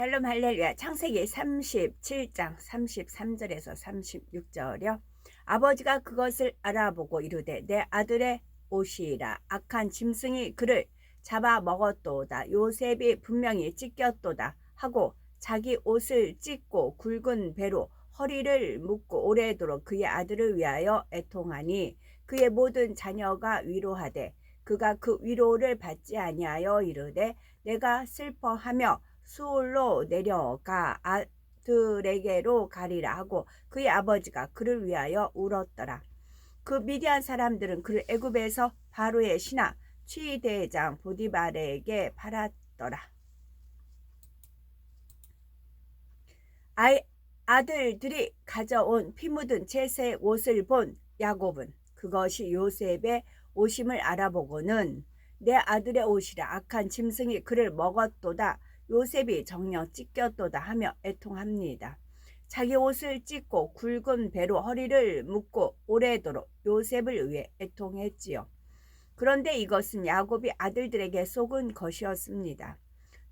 샬롬 할렐루야. 창세기 37장 33절에서 36절이요. 아버지가 그것을 알아보고 이르되 내 아들의 옷이라. 악한 짐승이 그를 잡아 먹었도다. 요셉이 분명히 찢겼도다 하고 자기 옷을 찢고 굵은 배로 허리를 묶고 오래도록 그의 아들을 위하여 애통하니 그의 모든 자녀가 위로하되 그가 그 위로를 받지 아니하여 이르되 내가 슬퍼하며 수올로 내려가 아들에게로 가리라 하고 그의 아버지가 그를 위하여 울었더라. 그 미디안 사람들은 그를 애굽에서 바로의 신하 취대장 보디발에게 팔았더라. 아들들이 가져온 피 묻은 채새 옷을 본 야곱은 그것이 요셉의 옷임을 알아보고는 내 아들의 옷이라. 악한 짐승이 그를 먹었도다. 요셉이 정녕 찢겼도다 하며 애통합니다. 자기 옷을 찢고 굵은 배로 허리를 묶고 오래도록 요셉을 위해 애통했지요. 그런데 이것은 야곱이 아들들에게 속은 것이었습니다.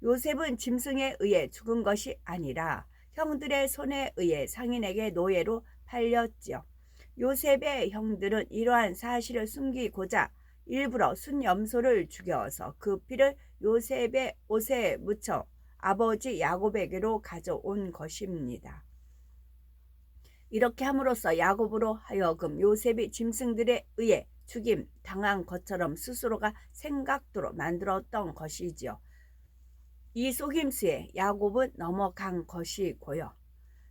요셉은 짐승에 의해 죽은 것이 아니라 형들의 손에 의해 상인에게 노예로 팔렸지요. 요셉의 형들은 이러한 사실을 숨기고자 일부러 순염소를 죽여서 그 피를 요셉의 옷에 묻혀 아버지 야곱에게로 가져온 것입니다. 이렇게 함으로써 야곱으로 하여금 요셉이 짐승들에 의해 죽임 당한 것처럼 스스로가 생각도록 만들었던 것이지요. 이 속임수에 야곱은 넘어간 것이고요.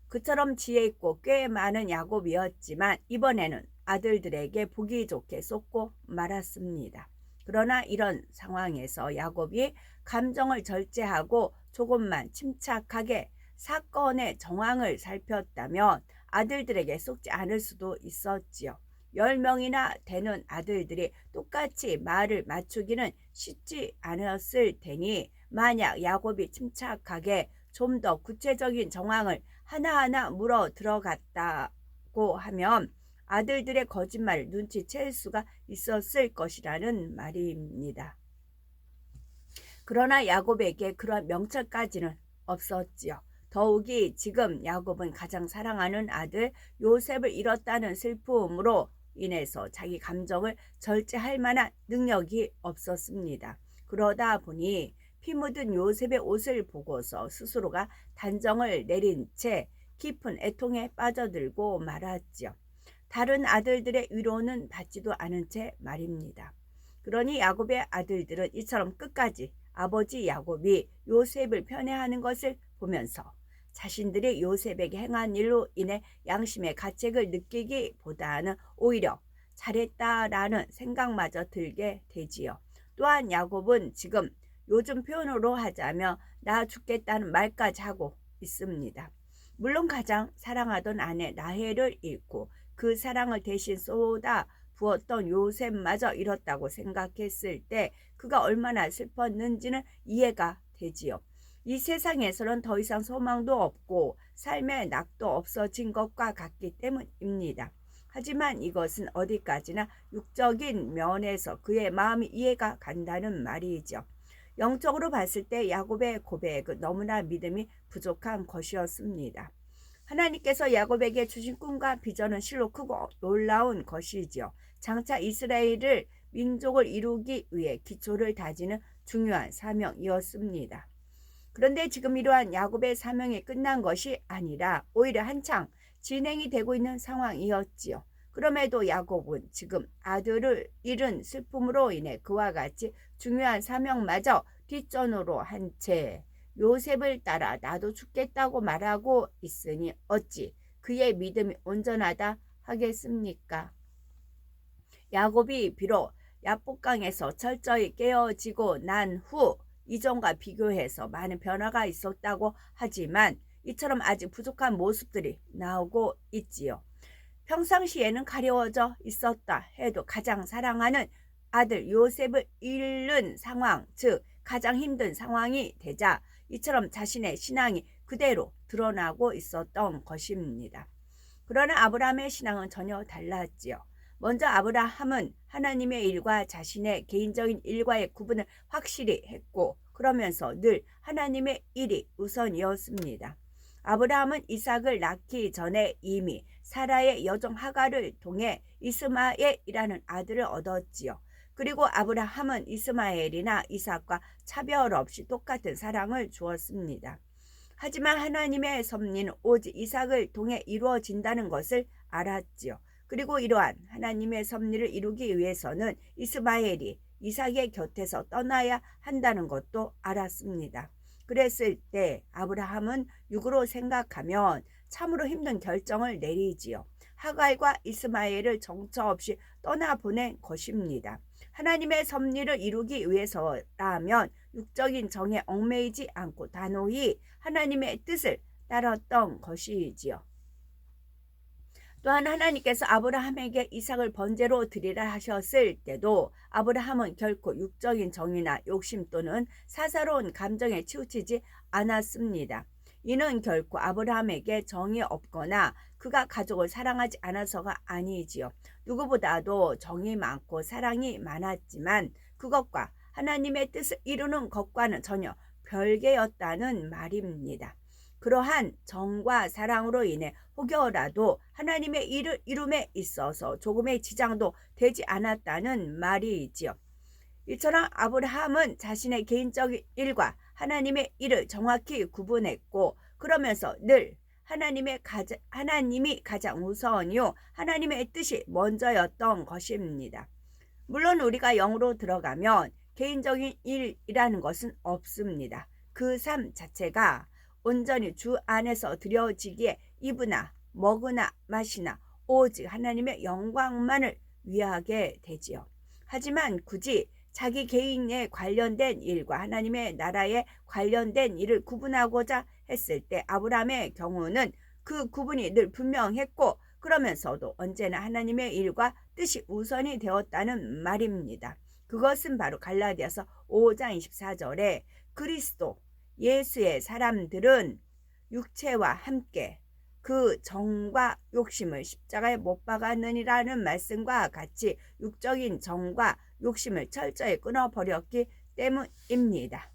그처럼 지혜 있고 꽤 많은 야곱이었지만 이번에는 아들들에게 보기 좋게 쏟고 말았습니다. 그러나 이런 상황에서 야곱이 감정을 절제하고 조금만 침착하게 사건의 정황을 살폈다면 아들들에게 쏟지 않을 수도 있었지요. 10명이나 되는 아들들이 똑같이 말을 맞추기는 쉽지 않았을 테니 만약 야곱이 침착하게 좀 더 구체적인 정황을 하나하나 물어 들어갔다고 하면 아들들의 거짓말을 눈치챌 수가 있었을 것이라는 말입니다. 그러나 야곱에게 그런 명철까지는 없었지요. 더욱이 지금 야곱은 가장 사랑하는 아들 요셉을 잃었다는 슬픔으로 인해서 자기 감정을 절제할 만한 능력이 없었습니다. 그러다 보니 피 묻은 요셉의 옷을 보고서 스스로가 단정을 내린 채 깊은 애통에 빠져들고 말았지요. 다른 아들들의 위로는 받지도 않은 채 말입니다. 그러니 야곱의 아들들은 이처럼 끝까지 아버지 야곱이 요셉을 편애하는 것을 보면서 자신들이 요셉에게 행한 일로 인해 양심의 가책을 느끼기보다는 오히려 잘했다라는 생각마저 들게 되지요. 또한 야곱은 지금 요즘 표현으로 하자면 나 죽겠다는 말까지 하고 있습니다. 물론 가장 사랑하던 아내 라헬을 잃고 그 사랑을 대신 쏟아 부었던 요셉마저 잃었다고 생각했을 때 그가 얼마나 슬펐는지는 이해가 되지요. 이 세상에서는 더 이상 소망도 없고 삶의 낙도 없어진 것과 같기 때문입니다. 하지만 이것은 어디까지나 육적인 면에서 그의 마음이 이해가 간다는 말이죠. 영적으로 봤을 때 야곱의 고백은 너무나 믿음이 부족한 것이었습니다. 하나님께서 야곱에게 주신 꿈과 비전은 실로 크고 놀라운 것이지요. 장차 이스라엘을 민족을 이루기 위해 기초를 다지는 중요한 사명이었습니다. 그런데 지금 이러한 야곱의 사명이 끝난 것이 아니라 오히려 한창 진행이 되고 있는 상황이었지요. 그럼에도 야곱은 지금 아들을 잃은 슬픔으로 인해 그와 같이 중요한 사명마저 뒷전으로 한 채 요셉을 따라 나도 죽겠다고 말하고 있으니 어찌 그의 믿음이 온전하다 하겠습니까? 야곱이 비록 야복강에서 철저히 깨어지고 난 후 이전과 비교해서 많은 변화가 있었다고 하지만 이처럼 아직 부족한 모습들이 나오고 있지요. 평상시에는 가려워져 있었다 해도 가장 사랑하는 아들 요셉을 잃는 상황, 즉 가장 힘든 상황이 되자 이처럼 자신의 신앙이 그대로 드러나고 있었던 것입니다. 그러나 아브라함의 신앙은 전혀 달랐지요. 먼저 아브라함은 하나님의 일과 자신의 개인적인 일과의 구분을 확실히 했고 그러면서 늘 하나님의 일이 우선이었습니다. 아브라함은 이삭을 낳기 전에 이미 사라의 여종 하갈을 통해 이스마엘이라는 아들을 얻었지요. 그리고 아브라함은 이스마엘이나 이삭과 차별 없이 똑같은 사랑을 주었습니다. 하지만 하나님의 섭리는 오직 이삭을 통해 이루어진다는 것을 알았지요. 그리고 이러한 하나님의 섭리를 이루기 위해서는 이스마엘이 이삭의 곁에서 떠나야 한다는 것도 알았습니다. 그랬을 때 아브라함은 육으로 생각하면 참으로 힘든 결정을 내리지요. 하갈과 이스마엘을 정처 없이 떠나보낸 것입니다. 하나님의 섭리를 이루기 위해서라면 육적인 정에 얽매이지 않고 단호히 하나님의 뜻을 따랐던 것이지요. 또한 하나님께서 아브라함에게 이삭을 번제로 드리라 하셨을 때도 아브라함은 결코 육적인 정이나 욕심 또는 사사로운 감정에 치우치지 않았습니다. 이는 결코 아브라함에게 정이 없거나 그가 가족을 사랑하지 않아서가 아니지요. 누구보다도 정이 많고 사랑이 많았지만 그것과 하나님의 뜻을 이루는 것과는 전혀 별개였다는 말입니다. 그러한 정과 사랑으로 인해 혹여라도 하나님의 일을 이룸에 있어서 조금의 지장도 되지 않았다는 말이지요. 이처럼 아브라함은 자신의 개인적인 일과 하나님의 일을 정확히 구분했고 그러면서 늘 하나님이 가장 우선이요 하나님의 뜻이 먼저였던 것입니다. 물론 우리가 영으로 들어가면 개인적인 일이라는 것은 없습니다. 그 삶 자체가 온전히 주 안에서 드려지기에 입으나 먹으나 마시나 오직 하나님의 영광만을 위하게 되지요. 하지만 굳이 자기 개인에 관련된 일과 하나님의 나라에 관련된 일을 구분하고자 했을 때 아브라함의 경우는 그 구분이 늘 분명했고 그러면서도 언제나 하나님의 일과 뜻이 우선이 되었다는 말입니다. 그것은 바로 갈라디아서 5장 24절에 그리스도 예수의 사람들은 육체와 함께 그 정과 욕심을 십자가에 못 박았느니라는 말씀과 같이 육적인 정과 욕심을 철저히 끊어버렸기 때문입니다.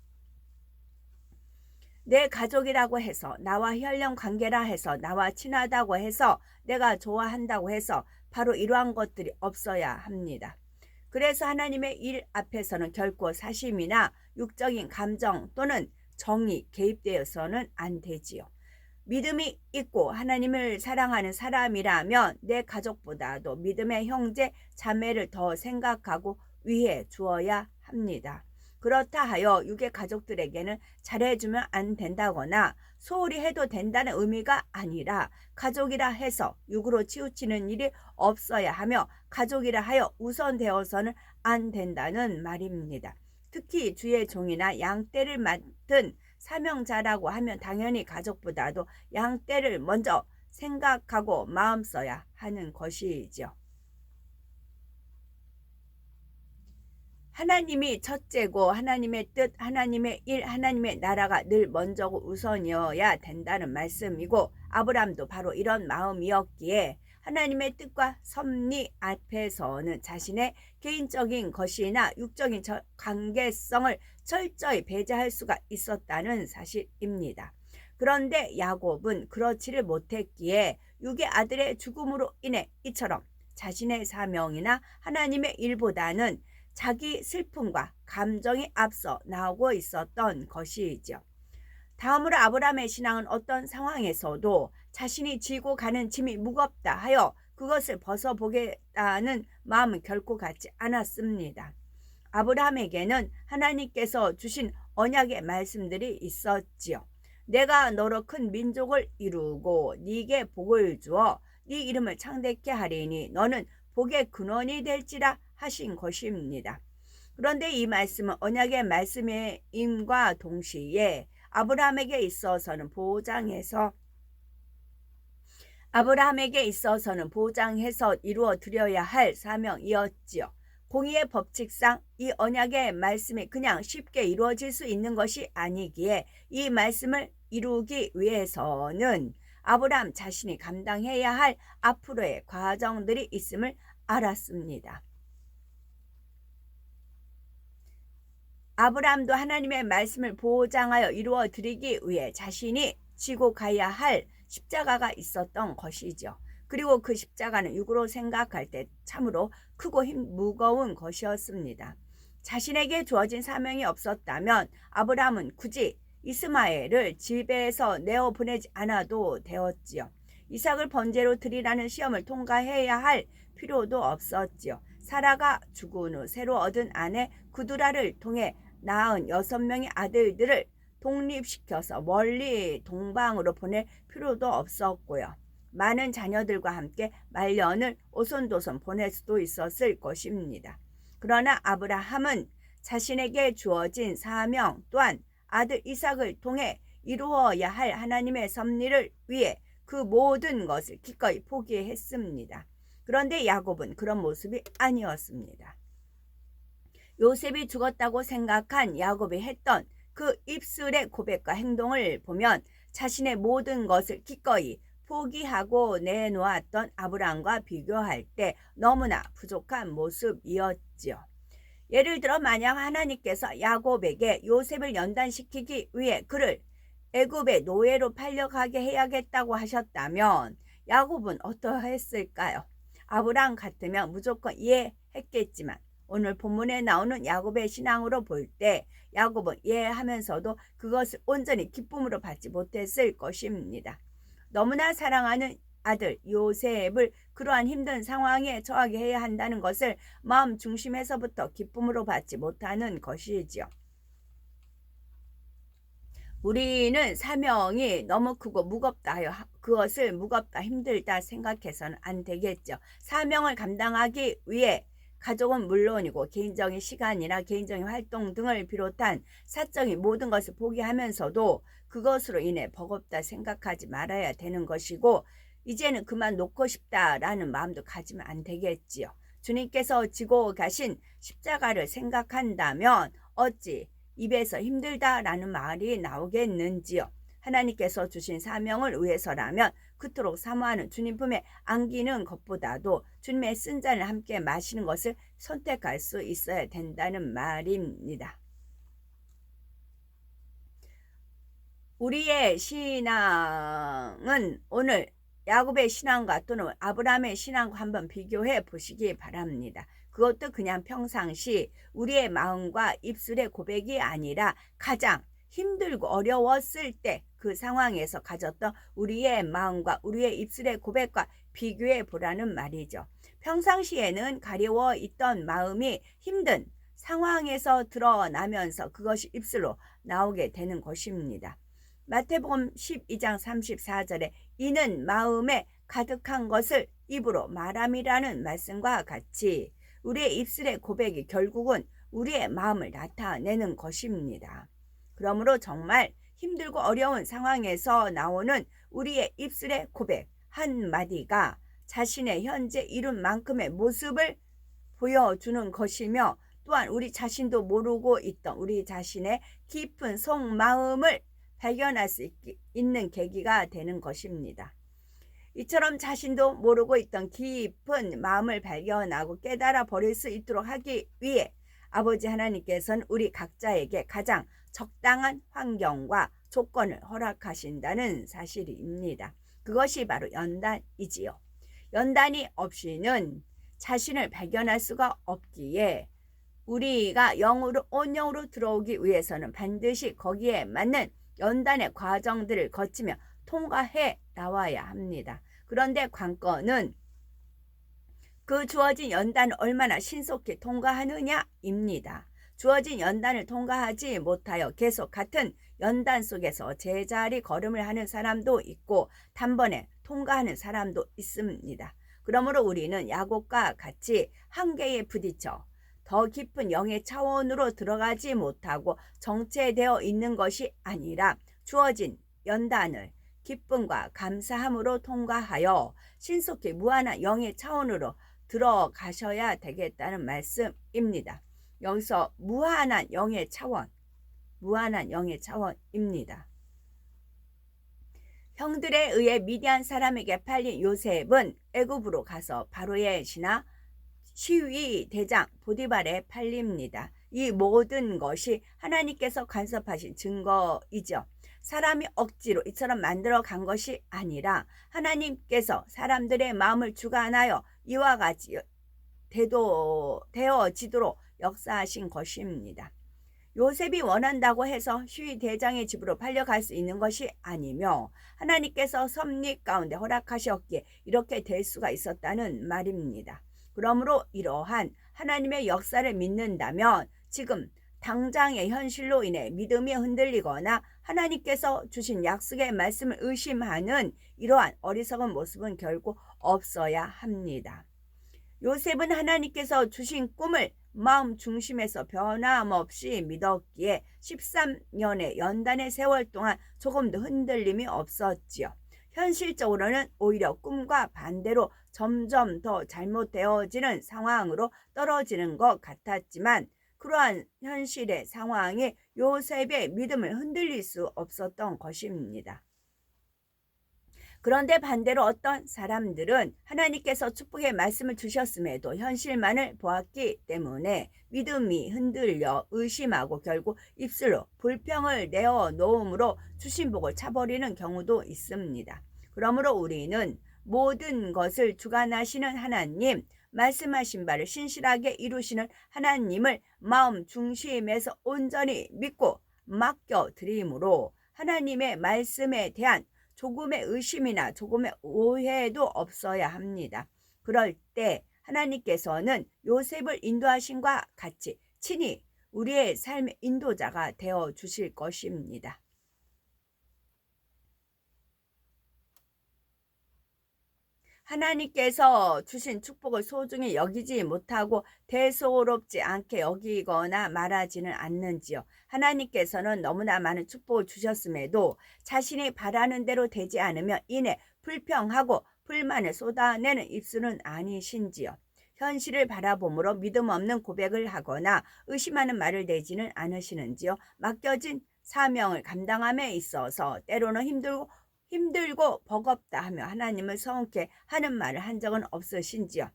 내 가족이라고 해서 나와 혈연 관계라 해서 나와 친하다고 해서 내가 좋아한다고 해서 바로 이러한 것들이 없어야 합니다. 그래서 하나님의 일 앞에서는 결코 사심이나 육적인 감정 또는 정이 개입되어서는 안 되지요. 믿음이 있고 하나님을 사랑하는 사람이라면 내 가족보다도 믿음의 형제 자매를 더 생각하고 위해 주어야 합니다. 그렇다 하여 육의 가족들에게는 잘해주면 안 된다거나 소홀히 해도 된다는 의미가 아니라 가족이라 해서 육으로 치우치는 일이 없어야 하며 가족이라 하여 우선되어서는 안 된다는 말입니다. 특히 주의 종이나 양떼를 맡은 사명자라고 하면 당연히 가족보다도 양떼를 먼저 생각하고 마음 써야 하는 것이죠. 하나님이 첫째고 하나님의 뜻, 하나님의 일, 하나님의 나라가 늘 먼저고 우선이어야 된다는 말씀이고 아브라함도 바로 이런 마음이었기에 하나님의 뜻과 섭리 앞에서는 자신의 개인적인 것이나 육적인 관계성을 철저히 배제할 수가 있었다는 사실입니다. 그런데 야곱은 그렇지를 못했기에 육의 아들의 죽음으로 인해 이처럼 자신의 사명이나 하나님의 일보다는 자기 슬픔과 감정이 앞서 나오고 있었던 것이죠. 다음으로 아브라함의 신앙은 어떤 상황에서도 자신이 지고 가는 짐이 무겁다 하여 그것을 벗어보겠다는 마음은 결코 갖지 않았습니다. 아브라함에게는 하나님께서 주신 언약의 말씀들이 있었지요. 내가 너로 큰 민족을 이루고 네게 복을 주어 네 이름을 창대케 하리니 너는 복의 근원이 될지라 하신 것입니다. 그런데 이 말씀은 언약의 말씀임과 동시에 아브라함에게 있어서는 보장해서 이루어 드려야 할 사명이었지요. 공의의 법칙상 이 언약의 말씀이 그냥 쉽게 이루어질 수 있는 것이 아니기에 이 말씀을 이루기 위해서는 아브라함 자신이 감당해야 할 앞으로의 과정들이 있음을 알았습니다. 아브라함도 하나님의 말씀을 보장하여 이루어 드리기 위해 자신이 지고 가야 할 십자가가 있었던 것이죠. 그리고 그 십자가는 육으로 생각할 때 참으로 크고 무거운 것이었습니다. 자신에게 주어진 사명이 없었다면 아브라함은 굳이 이스마엘을 집에서 내어 보내지 않아도 되었지요. 이삭을 번제로 드리라는 시험을 통과해야 할 필요도 없었지요. 사라가 죽은 후 새로 얻은 아내 구두라를 통해 낳은 6명의 아들들을 독립시켜서 멀리 동방으로 보낼 필요도 없었고요. 많은 자녀들과 함께 말년을 오손도손 보낼 수도 있었을 것입니다. 그러나 아브라함은 자신에게 주어진 사명 또한 아들 이삭을 통해 이루어야 할 하나님의 섭리를 위해 그 모든 것을 기꺼이 포기했습니다. 그런데 야곱은 그런 모습이 아니었습니다. 요셉이 죽었다고 생각한 야곱이 했던 그 입술의 고백과 행동을 보면 자신의 모든 것을 기꺼이 포기하고 내놓았던 아브라함과 비교할 때 너무나 부족한 모습이었지요. 예를 들어 만약 하나님께서 야곱에게 요셉을 연단시키기 위해 그를 애굽의 노예로 팔려가게 해야겠다고 하셨다면 야곱은 어떠했을까요? 아브라함 같으면 무조건 이해했겠지만 오늘 본문에 나오는 야곱의 신앙으로 볼 때 야곱은 이해하면서도 그것을 온전히 기쁨으로 받지 못했을 것입니다. 너무나 사랑하는 아들 요셉을 그러한 힘든 상황에 처하게 해야 한다는 것을 마음 중심에서부터 기쁨으로 받지 못하는 것이지요. 우리는 사명이 너무 크고 무겁다 하여 그것을 무겁다 힘들다 생각해서는 안 되겠죠. 사명을 감당하기 위해 가족은 물론이고 개인적인 시간이나 개인적인 활동 등을 비롯한 사적인 모든 것을 포기하면서도 그것으로 인해 버겁다 생각하지 말아야 되는 것이고 이제는 그만 놓고 싶다라는 마음도 가지면 안 되겠지요. 주님께서 지고 가신 십자가를 생각한다면 어찌 입에서 힘들다라는 말이 나오겠는지요. 하나님께서 주신 사명을 위해서라면 그토록 사모하는 주님 품에 안기는 것보다도 주님의 쓴 잔을 함께 마시는 것을 선택할 수 있어야 된다는 말입니다. 우리의 신앙은 오늘 야곱의 신앙과 또는 아브라함의 신앙과 한번 비교해 보시기 바랍니다. 그것도 그냥 평상시 우리의 마음과 입술의 고백이 아니라 가장 힘들고 어려웠을 때 그 상황에서 가졌던 우리의 마음과 우리의 입술의 고백과 비교해 보라는 말이죠. 평상시에는 가려워 있던 마음이 힘든 상황에서 드러나면서 그것이 입술로 나오게 되는 것입니다. 마태복음 12장 34절에 이는 마음에 가득한 것을 입으로 말함이라는 말씀과 같이 우리의 입술의 고백이 결국은 우리의 마음을 나타내는 것입니다. 그러므로 정말 힘들고 어려운 상황에서 나오는 우리의 입술의 고백 한마디가 자신의 현재 이룬 만큼의 모습을 보여주는 것이며 또한 우리 자신도 모르고 있던 우리 자신의 깊은 속마음을 발견할 수 있는 계기가 되는 것입니다. 이처럼 자신도 모르고 있던 깊은 마음을 발견하고 깨달아 버릴 수 있도록 하기 위해 아버지 하나님께서는 우리 각자에게 가장 적당한 환경과 조건을 허락하신다는 사실입니다. 그것이 바로 연단이지요. 연단이 없이는 자신을 발견할 수가 없기에 우리가 영으로 온 영으로 들어오기 위해서는 반드시 거기에 맞는 연단의 과정들을 거치며 통과해 나와야 합니다. 그런데 관건은 그 주어진 연단을 얼마나 신속히 통과하느냐입니다. 주어진 연단을 통과하지 못하여 계속 같은 연단 속에서 제자리 걸음을 하는 사람도 있고 단번에 통과하는 사람도 있습니다. 그러므로 우리는 야곱과 같이 한계에 부딪혀 더 깊은 영의 차원으로 들어가지 못하고 정체되어 있는 것이 아니라 주어진 연단을 기쁨과 감사함으로 통과하여 신속히 무한한 영의 차원으로 들어가셔야 되겠다는 말씀입니다. 여기서 무한한 영의 차원입니다. 형들에 의해 미디안 사람에게 팔린 요셉은 애굽으로 가서 바로의 신하 시위 대장 보디발에 팔립니다. 이 모든 것이 하나님께서 간섭하신 증거이죠. 사람이 억지로 이처럼 만들어 간 것이 아니라 하나님께서 사람들의 마음을 주관하여 이와 같이 되어지도록 역사하신 것입니다. 요셉이 원한다고 해서 슈이 대장의 집으로 팔려갈 수 있는 것이 아니며 하나님께서 섭리 가운데 허락하셨기에 이렇게 될 수가 있었다는 말입니다. 그러므로 이러한 하나님의 역사를 믿는다면 지금 당장의 현실로 인해 믿음이 흔들리거나 하나님께서 주신 약속의 말씀을 의심하는 이러한 어리석은 모습은 결코 없어야 합니다. 요셉은 하나님께서 주신 꿈을 마음 중심에서 변함없이 믿었기에 13년의 연단의 세월 동안 조금도 흔들림이 없었지요. 현실적으로는 오히려 꿈과 반대로 점점 더 잘못되어지는 상황으로 떨어지는 것 같았지만 그러한 현실의 상황이 요셉의 믿음을 흔들릴 수 없었던 것입니다. 그런데 반대로 어떤 사람들은 하나님께서 축복의 말씀을 주셨음에도 현실만을 보았기 때문에 믿음이 흔들려 의심하고 결국 입술로 불평을 내어 놓음으로 주신 복을 차버리는 경우도 있습니다. 그러므로 우리는 모든 것을 주관하시는 하나님, 말씀하신 바를 신실하게 이루시는 하나님을 마음 중심에서 온전히 믿고 맡겨드림으로 하나님의 말씀에 대한 조금의 의심이나 조금의 오해도 없어야 합니다. 그럴 때 하나님께서는 요셉을 인도하신과 같이 친히 우리의 삶의 인도자가 되어 주실 것입니다. 하나님께서 주신 축복을 소중히 여기지 못하고 대수롭지 않게 여기거나 말하지는 않는지요. 하나님께서는 너무나 많은 축복을 주셨음에도 자신이 바라는 대로 되지 않으면 이내 불평하고 불만을 쏟아내는 입술은 아니신지요. 현실을 바라봄으로 믿음 없는 고백을 하거나 의심하는 말을 내지는 않으시는지요. 맡겨진 사명을 감당함에 있어서 때로는 힘들고 버겁다 하며 하나님을 서운케 하는 말을 한 적은 없으신지요.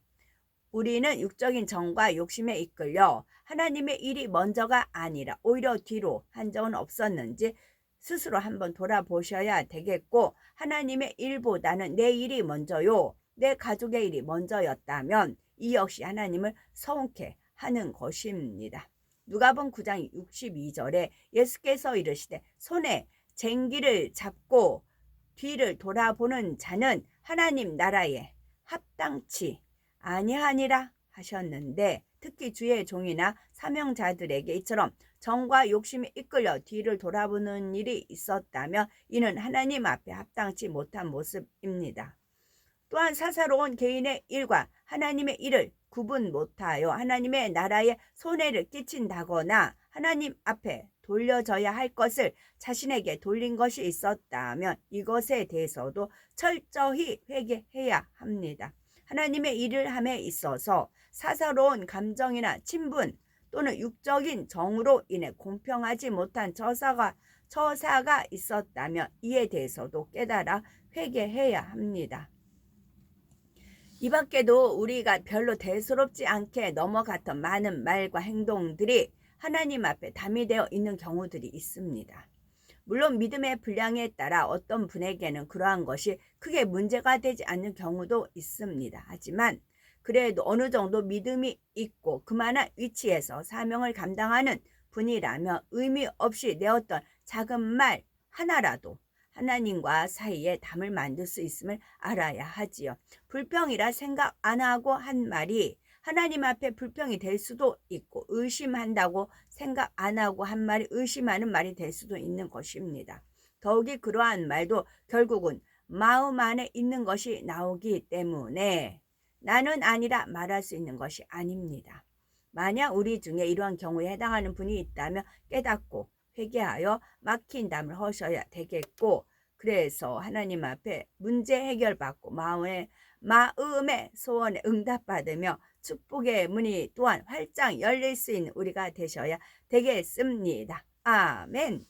우리는 육적인 정과 욕심에 이끌려 하나님의 일이 먼저가 아니라 오히려 뒤로 한 적은 없었는지 스스로 한번 돌아보셔야 되겠고, 하나님의 일보다는 내 일이 먼저요, 내 가족의 일이 먼저였다면 이 역시 하나님을 서운케 하는 것입니다. 누가복음 9장 62절에 예수께서 이르시되 손에 쟁기를 잡고 뒤를 돌아보는 자는 하나님 나라에 합당치 아니하니라 하셨는데, 특히 주의 종이나 사명자들에게 이처럼 정과 욕심에 이끌려 뒤를 돌아보는 일이 있었다면 이는 하나님 앞에 합당치 못한 모습입니다. 또한 사사로운 개인의 일과 하나님의 일을 구분 못하여 하나님의 나라에 손해를 끼친다거나 하나님 앞에 돌려져야 할 것을 자신에게 돌린 것이 있었다면 이것에 대해서도 철저히 회개해야 합니다. 하나님의 일을 함에 있어서 사사로운 감정이나 친분 또는 육적인 정으로 인해 공평하지 못한 처사가 있었다면 이에 대해서도 깨달아 회개해야 합니다. 이 밖에도 우리가 별로 대수롭지 않게 넘어갔던 많은 말과 행동들이 하나님 앞에 담이 되어 있는 경우들이 있습니다. 물론 믿음의 분량에 따라 어떤 분에게는 그러한 것이 크게 문제가 되지 않는 경우도 있습니다. 하지만 그래도 어느 정도 믿음이 있고 그만한 위치에서 사명을 감당하는 분이라면 의미 없이 내었던 작은 말 하나라도 하나님과 사이에 담을 만들 수 있음을 알아야 하지요. 불평이라 생각 안 하고 한 말이 하나님 앞에 불평이 될 수도 있고, 의심한다고 생각 안 하고 한 말이 의심하는 말이 될 수도 있는 것입니다. 더욱이 그러한 말도 결국은 마음 안에 있는 것이 나오기 때문에 나는 아니라 말할 수 있는 것이 아닙니다. 만약 우리 중에 이러한 경우에 해당하는 분이 있다면 깨닫고 회개하여 막힌 담을 허셔야 되겠고, 그래서 하나님 앞에 문제 해결받고 마음의 소원에 응답받으며 축복의 문이 또한 활짝 열릴 수 있는 우리가 되셔야 되겠습니다. 아멘.